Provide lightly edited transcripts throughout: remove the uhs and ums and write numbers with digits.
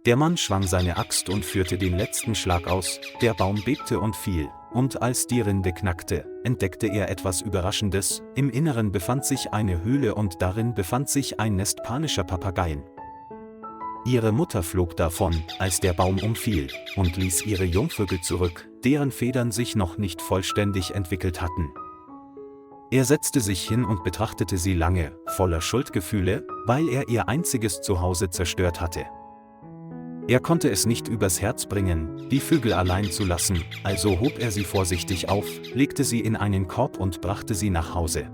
Der Mann schwang seine Axt und führte den letzten Schlag aus, der Baum bebte und fiel, und als die Rinde knackte, entdeckte er etwas Überraschendes: Im Inneren befand sich eine Höhle und darin befand sich ein Nest panischer Papageien. Ihre Mutter flog davon, als der Baum umfiel, und ließ ihre Jungvögel zurück, deren Federn sich noch nicht vollständig entwickelt hatten. Er setzte sich hin und betrachtete sie lange, voller Schuldgefühle, weil er ihr einziges Zuhause zerstört hatte. Er konnte es nicht übers Herz bringen, die Vögel allein zu lassen, also hob er sie vorsichtig auf, legte sie in einen Korb und brachte sie nach Hause.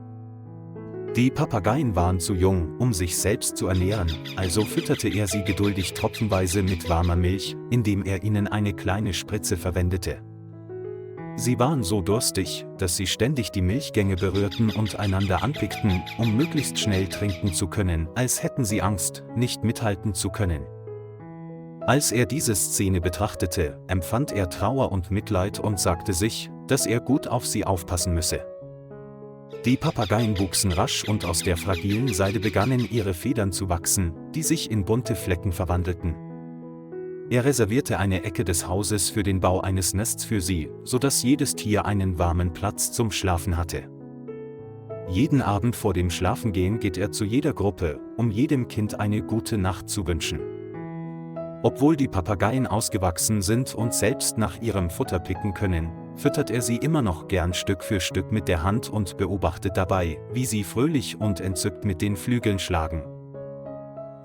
Die Papageien waren zu jung, um sich selbst zu ernähren, also fütterte er sie geduldig tropfenweise mit warmer Milch, indem er ihnen eine kleine Spritze verwendete. Sie waren so durstig, dass sie ständig die Milchgänge berührten und einander anpickten, um möglichst schnell trinken zu können, als hätten sie Angst, nicht mithalten zu können. Als er diese Szene betrachtete, empfand er Trauer und Mitleid und sagte sich, dass er gut auf sie aufpassen müsse. Die Papageien wuchsen rasch und aus der fragilen Seide begannen ihre Federn zu wachsen, die sich in bunte Flecken verwandelten. Er reservierte eine Ecke des Hauses für den Bau eines Nests für sie, sodass jedes Tier einen warmen Platz zum Schlafen hatte. Jeden Abend vor dem Schlafengehen geht er zu jeder Gruppe, um jedem Kind eine gute Nacht zu wünschen. Obwohl die Papageien ausgewachsen sind und selbst nach ihrem Futter picken können, füttert er sie immer noch gern Stück für Stück mit der Hand und beobachtet dabei, wie sie fröhlich und entzückt mit den Flügeln schlagen.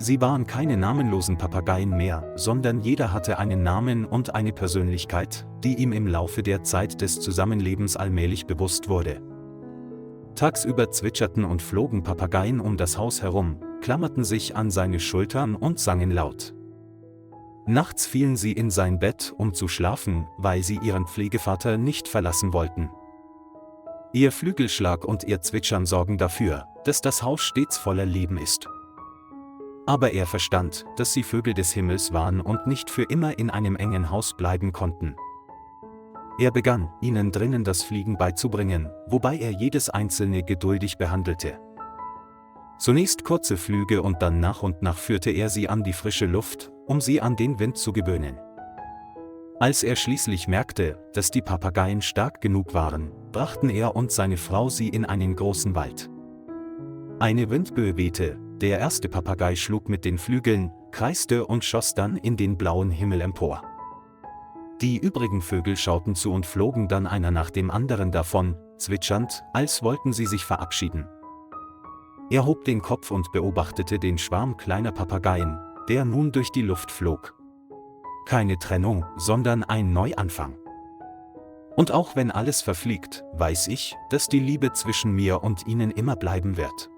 Sie waren keine namenlosen Papageien mehr, sondern jeder hatte einen Namen und eine Persönlichkeit, die ihm im Laufe der Zeit des Zusammenlebens allmählich bewusst wurde. Tagsüber zwitscherten und flogen Papageien um das Haus herum, klammerten sich an seine Schultern und sangen laut. Nachts fielen sie in sein Bett, um zu schlafen, weil sie ihren Pflegevater nicht verlassen wollten. Ihr Flügelschlag und ihr Zwitschern sorgen dafür, dass das Haus stets voller Leben ist. Aber er verstand, dass sie Vögel des Himmels waren und nicht für immer in einem engen Haus bleiben konnten. Er begann, ihnen drinnen das Fliegen beizubringen, wobei er jedes einzelne geduldig behandelte. Zunächst kurze Flüge und dann nach und nach führte er sie an die frische Luft, um sie an den Wind zu gewöhnen. Als er schließlich merkte, dass die Papageien stark genug waren, brachten er und seine Frau sie in einen großen Wald. Eine Windböe wehte, der erste Papagei schlug mit den Flügeln, kreiste und schoss dann in den blauen Himmel empor. Die übrigen Vögel schauten zu und flogen dann einer nach dem anderen davon, zwitschernd, als wollten sie sich verabschieden. Er hob den Kopf und beobachtete den Schwarm kleiner Papageien, der nun durch die Luft flog. Keine Trennung, sondern ein Neuanfang. Und auch wenn alles verfliegt, weiß ich, dass die Liebe zwischen mir und Ihnen immer bleiben wird.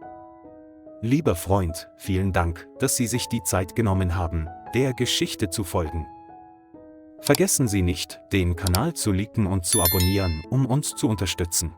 Lieber Freund, vielen Dank, dass Sie sich die Zeit genommen haben, der Geschichte zu folgen. Vergessen Sie nicht, den Kanal zu liken und zu abonnieren, um uns zu unterstützen.